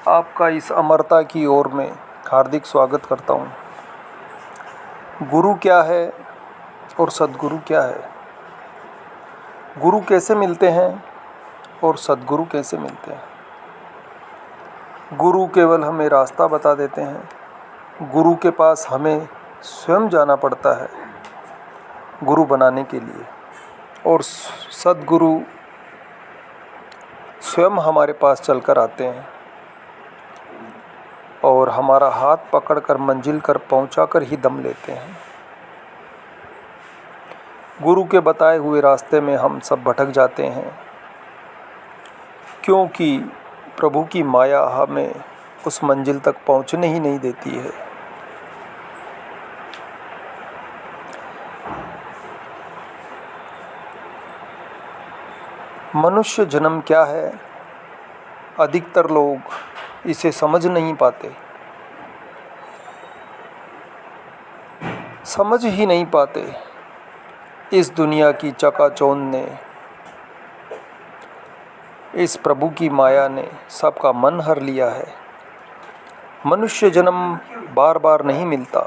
आपका इस अमरता की ओर में हार्दिक स्वागत करता हूँ। गुरु क्या है और सद्गुरु क्या है? गुरु कैसे मिलते हैं और सद्गुरु कैसे मिलते हैं? गुरु केवल हमें रास्ता बता देते हैं। गुरु के पास हमें स्वयं जाना पड़ता है गुरु बनाने के लिए, और सद्गुरु स्वयं हमारे पास चलकर आते हैं और हमारा हाथ पकड़कर मंजिल कर पहुंचाकर ही दम लेते हैं। गुरु के बताए हुए रास्ते में हम सब भटक जाते हैं, क्योंकि प्रभु की माया हमें उस मंजिल तक पहुंचने ही नहीं देती है। मनुष्य जन्म क्या है? अधिकतर लोग इसे समझ नहीं पाते, समझ ही नहीं पाते। इस दुनिया की चकाचौंध ने, इस प्रभु की माया ने सबका मन हर लिया है। मनुष्य जन्म बार बार नहीं मिलता।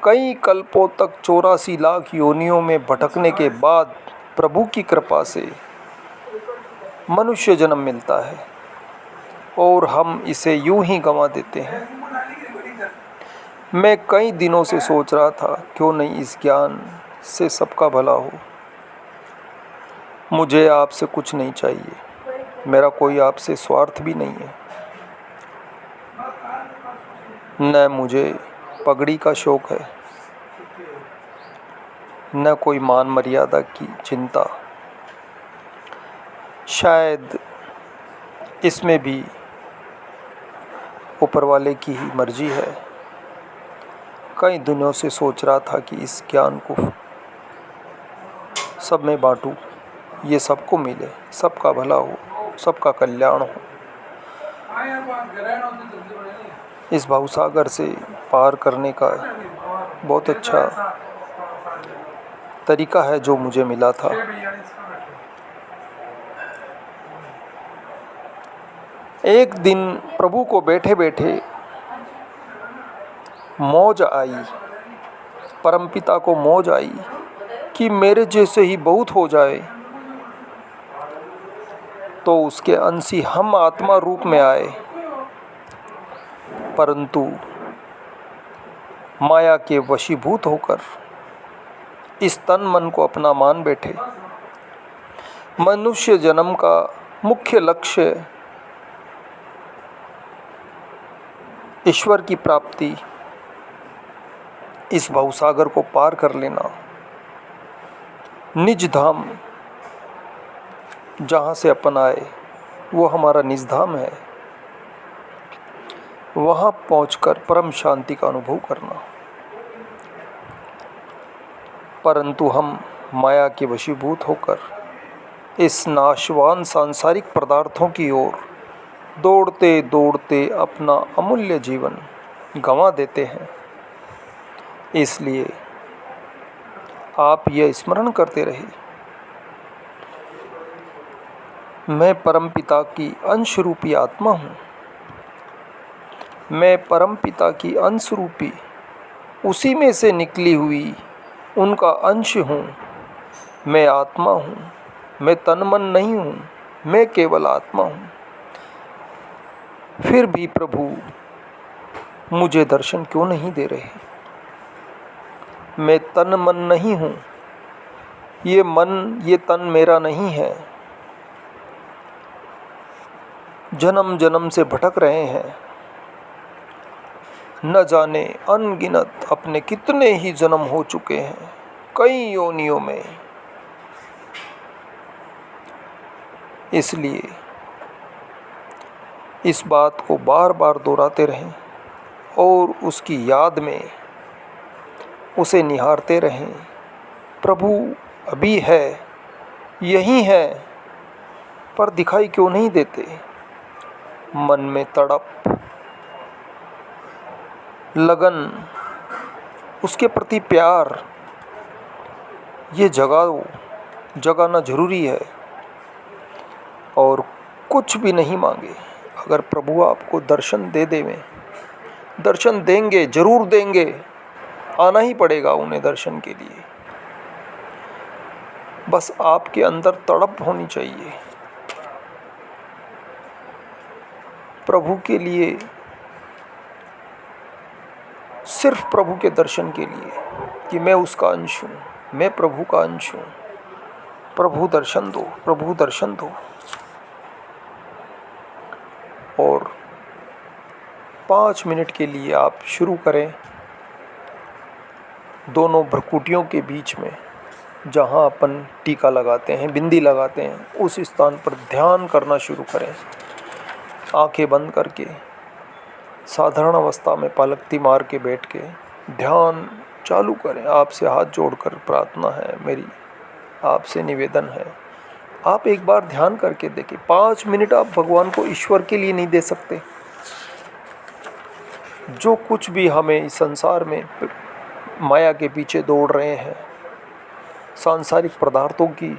कई कल्पों तक 84 लाख योनियों में भटकने के बाद प्रभु की कृपा से मनुष्य जन्म मिलता है, और हम इसे यूं ही गंवा देते हैं। मैं कई दिनों से सोच रहा था, क्यों नहीं इस ज्ञान से सबका भला हो। मुझे आपसे कुछ नहीं चाहिए, मेरा कोई आपसे स्वार्थ भी नहीं है। न मुझे पगड़ी का शौक है, न कोई मान मर्यादा की चिंता। शायद इसमें भी ऊपर वाले की ही मर्जी है। कई दिनों से सोच रहा था कि इस ज्ञान को सब में बांटूं, ये सबको मिले, सबका भला हो, सबका कल्याण हो। इस भवसागर से पार करने का बहुत अच्छा तरीका है जो मुझे मिला था। एक दिन प्रभु को बैठे बैठे मौज आई, परमपिता को मौज आई कि मेरे जैसे ही बहुत हो जाए। तो उसके अंश ही हम आत्मा रूप में आए, परंतु माया के वशीभूत होकर इस तन मन को अपना मान बैठे। मनुष्य जन्म का मुख्य लक्ष्य ईश्वर की प्राप्ति, इस भवसागर को पार कर लेना, निज धाम जहाँ से अपन आए वो हमारा निज धाम है, वहाँ पहुँचकर परम शांति का अनुभव करना। परंतु हम माया के वशीभूत होकर इस नाशवान सांसारिक पदार्थों की ओर दौड़ते दौड़ते अपना अमूल्य जीवन गंवा देते हैं। इसलिए आप यह स्मरण करते रहे, मैं परमपिता की अंश रूपी आत्मा हूँ। मैं परमपिता की अंश रूपी, उसी में से निकली हुई उनका अंश हूँ। मैं आत्मा हूँ, मैं तन मन नहीं हूँ, मैं केवल आत्मा हूँ। फिर भी प्रभु मुझे दर्शन क्यों नहीं दे रहे? मैं तन मन नहीं हूँ, ये मन ये तन मेरा नहीं है। जन्म जन्म से भटक रहे हैं, न जाने अनगिनत अपने कितने ही जन्म हो चुके हैं, कई योनियों में। इसलिए इस बात को बार बार दोहराते रहें और उसकी याद में उसे निहारते रहें। प्रभु अभी है, यही है, पर दिखाई क्यों नहीं देते? मन में तड़प, लगन, उसके प्रति प्यार, ये जगाना जरूरी है। और कुछ भी नहीं मांगे, अगर प्रभु आपको दर्शन दे देवें, दर्शन देंगे, जरूर देंगे, आना ही पड़ेगा उन्हें दर्शन के लिए। बस आपके अंदर तड़प होनी चाहिए प्रभु के लिए, सिर्फ प्रभु के दर्शन के लिए, कि मैं उसका अंश हूँ, मैं प्रभु का अंश हूँ। प्रभु दर्शन दो, प्रभु दर्शन दो। और 5 मिनट के लिए आप शुरू करें दोनों भ्रुकुटियों के बीच में, जहाँ अपन टीका लगाते हैं, बिंदी लगाते हैं, उस स्थान पर ध्यान करना शुरू करें। आंखें बंद करके साधारण अवस्था में पलकती मार के बैठ के ध्यान चालू करें। आपसे हाथ जोड़कर प्रार्थना है मेरी, आपसे निवेदन है, आप एक बार ध्यान करके देखिए। 5 मिनट आप भगवान को, ईश्वर के लिए नहीं दे सकते? जो कुछ भी हमें इस संसार में माया के पीछे दौड़ रहे हैं, सांसारिक पदार्थों की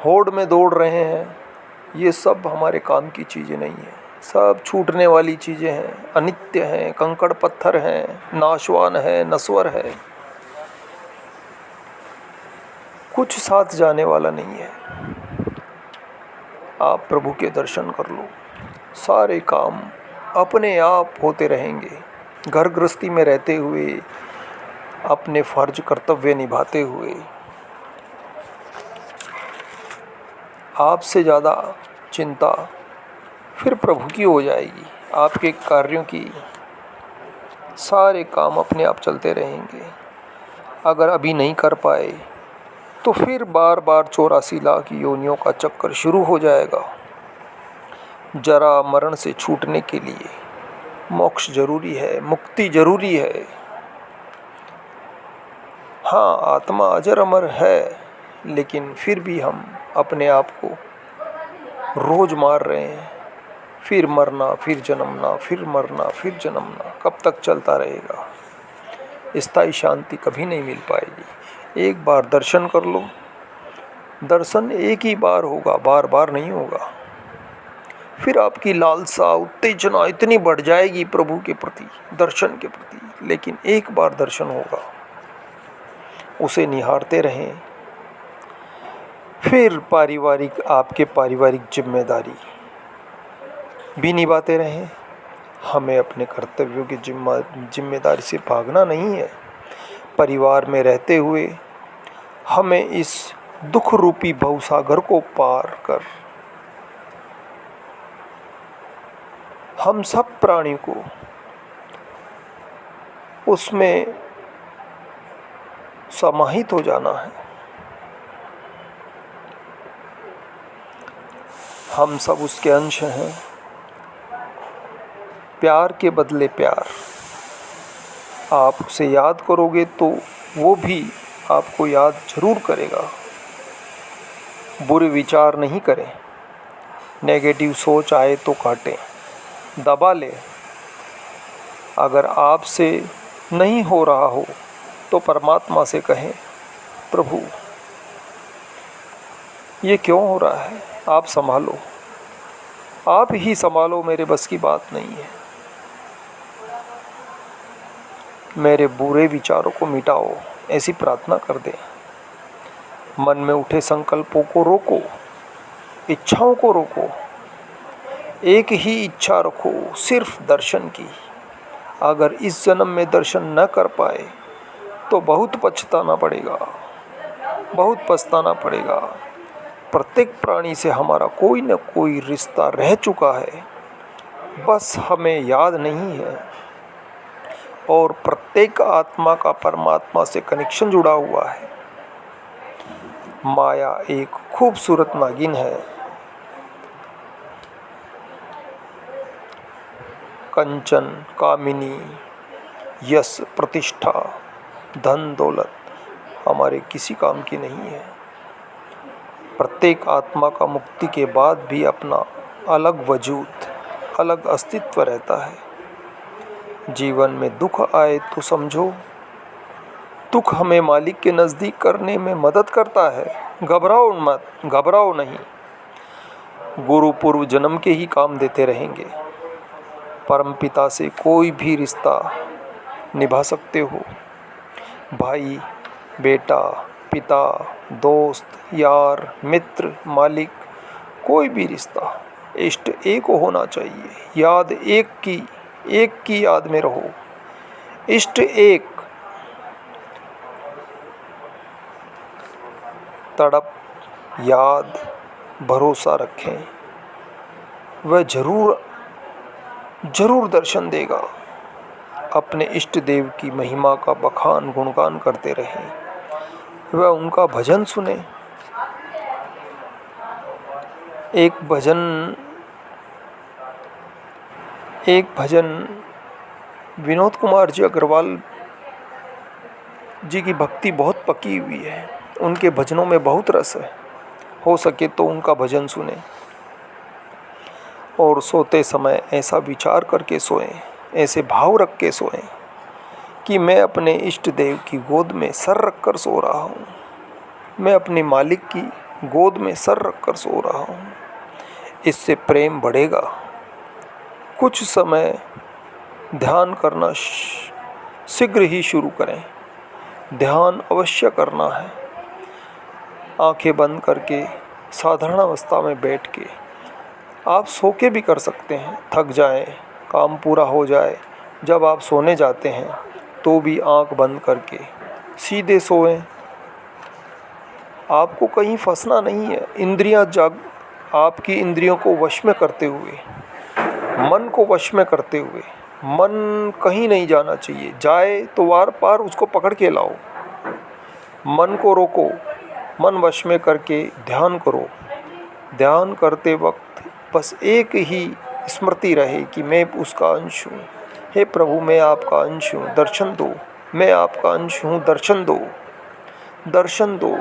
होड़ में दौड़ रहे हैं, ये सब हमारे काम की चीज़ें नहीं हैं। सब छूटने वाली चीज़ें हैं, अनित्य हैं, कंकड़ पत्थर हैं, नाशवान है, नश्वर है, कुछ साथ जाने वाला नहीं है। आप प्रभु के दर्शन कर लो, सारे काम अपने आप होते रहेंगे। घर गृहस्थी में रहते हुए, अपने फर्ज कर्तव्य निभाते हुए, आपसे ज़्यादा चिंता फिर प्रभु की हो जाएगी। आपके कार्यों की, सारे काम अपने आप चलते रहेंगे। अगर अभी नहीं कर पाए तो फिर बार बार 84 लाख योनियों का चक्कर शुरू हो जाएगा। जरा मरण से छूटने के लिए मोक्ष जरूरी है, मुक्ति जरूरी है। हाँ, आत्मा अजर अमर है, लेकिन फिर भी हम अपने आप को रोज मार रहे हैं। फिर मरना, फिर जन्मना, फिर मरना, फिर जन्मना, कब तक चलता रहेगा? स्थायी शांति कभी नहीं मिल पाएगी। एक बार दर्शन कर लो, दर्शन एक ही बार होगा, बार बार नहीं होगा। फिर आपकी लालसा, उत्तेजना इतनी बढ़ जाएगी प्रभु के प्रति, दर्शन के प्रति। लेकिन एक बार दर्शन होगा, उसे निहारते रहें। फिर आपके पारिवारिक जिम्मेदारी भी निभाते रहें। हमें अपने कर्तव्यों की जिम्मेदारी से भागना नहीं है। परिवार में रहते हुए हमें इस दुख रूपी भवसागर को पार कर हम सब प्राणी को उसमें समाहित हो जाना है। हम सब उसके अंश हैं। प्यार के बदले प्यार। आप उसे याद करोगे तो वो भी आपको याद जरूर करेगा। बुरे विचार नहीं करें। नेगेटिव सोच आए तो काटें, दबा ले। अगर आपसे नहीं हो रहा हो तो परमात्मा से कहें, प्रभु ये क्यों हो रहा है? आप संभालो, आप ही संभालो, मेरे बस की बात नहीं है। मेरे बुरे विचारों को मिटाओ, ऐसी प्रार्थना कर दें। मन में उठे संकल्पों को रोको, इच्छाओं को रोको। एक ही इच्छा रखो, सिर्फ दर्शन की। अगर इस जन्म में दर्शन न कर पाए तो बहुत पछताना पड़ेगा, बहुत पछताना पड़ेगा। प्रत्येक प्राणी से हमारा कोई न कोई रिश्ता रह चुका है, बस हमें याद नहीं है। और प्रत्येक आत्मा का परमात्मा से कनेक्शन जुड़ा हुआ है। माया एक खूबसूरत नागिन है। कंचन, कामिनी, यश, प्रतिष्ठा, धन दौलत हमारे किसी काम की नहीं है। प्रत्येक आत्मा का मुक्ति के बाद भी अपना अलग वजूद, अलग अस्तित्व रहता है। जीवन में दुख आए तो समझो, दुख हमें मालिक के नज़दीक करने में मदद करता है। घबराओ मत, घबराओ नहीं। गुरु पूर्व जन्म के ही काम देते रहेंगे। परमपिता से कोई भी रिश्ता निभा सकते हो, भाई, बेटा, पिता, दोस्त, यार, मित्र, मालिक, कोई भी रिश्ता, इष्ट एक होना चाहिए। याद एक की याद में रहो, इष्ट एक। तड़प, याद, भरोसा रखें, वह जरूर दर्शन देगा। अपने इष्ट देव की महिमा का बखान गुणगान करते रहें, वह उनका भजन सुने। एक भजन विनोद कुमार जी अग्रवाल जी की भक्ति बहुत पकी हुई है, उनके भजनों में बहुत रस है। हो सके तो उनका भजन सुने और सोते समय ऐसा विचार करके सोएं, ऐसे भाव रख के सोएं कि मैं अपने इष्ट देव की गोद में सर रखकर सो रहा हूँ, मैं अपने मालिक की गोद में सर रखकर सो रहा हूँ। इससे प्रेम बढ़ेगा। कुछ समय ध्यान करना शीघ्र ही शुरू करें। ध्यान अवश्य करना है। आंखें बंद करके साधारण अवस्था में बैठ के आप सो के भी कर सकते हैं। थक जाएं, काम पूरा हो जाए, जब आप सोने जाते हैं तो भी आंख बंद करके सीधे सोएं। आपको कहीं फंसना नहीं है। आपकी इंद्रियों को वश में करते हुए, मन को वश में करते हुए, मन कहीं नहीं जाना चाहिए। जाए तो वार पार उसको पकड़ के लाओ। मन को रोको, मन वश में करके ध्यान करो। ध्यान करते वक्त बस एक ही स्मृति रहे कि मैं उसका अंश हूँ। हे प्रभु, मैं आपका अंश हूँ, दर्शन दो। मैं आपका अंश हूँ, दर्शन दो, दर्शन दो।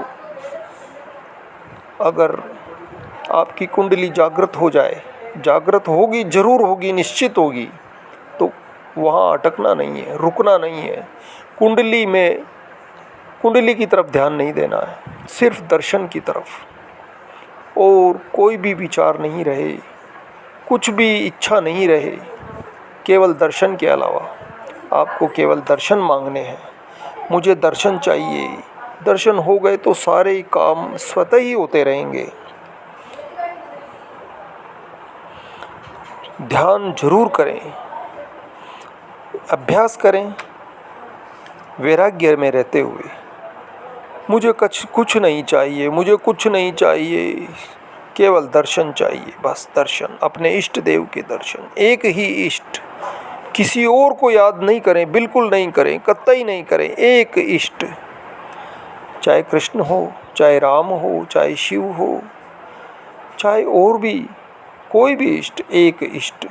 अगर आपकी कुंडली जागृत हो जाए, जागृत होगी, जरूर होगी, निश्चित होगी, तो वहाँ अटकना नहीं है, रुकना नहीं है। कुंडली की तरफ ध्यान नहीं देना है, सिर्फ दर्शन की तरफ। और कोई भी विचार नहीं रहे, कुछ भी इच्छा नहीं रहे, केवल दर्शन के अलावा। आपको केवल दर्शन मांगने हैं। मुझे दर्शन चाहिए। दर्शन हो गए तो सारे काम स्वतः ही होते रहेंगे। ध्यान जरूर करें, अभ्यास करें, वैराग्य में रहते हुए। मुझे कुछ नहीं चाहिए, मुझे कुछ नहीं चाहिए, केवल दर्शन चाहिए, बस दर्शन, अपने इष्ट देव के दर्शन। एक ही इष्ट, किसी और को याद नहीं करें, बिल्कुल नहीं करें, कतई नहीं करें। एक इष्ट, चाहे कृष्ण हो, चाहे राम हो, चाहे शिव हो, चाहे और भी कोई भी इष्ट, एक इष्ट।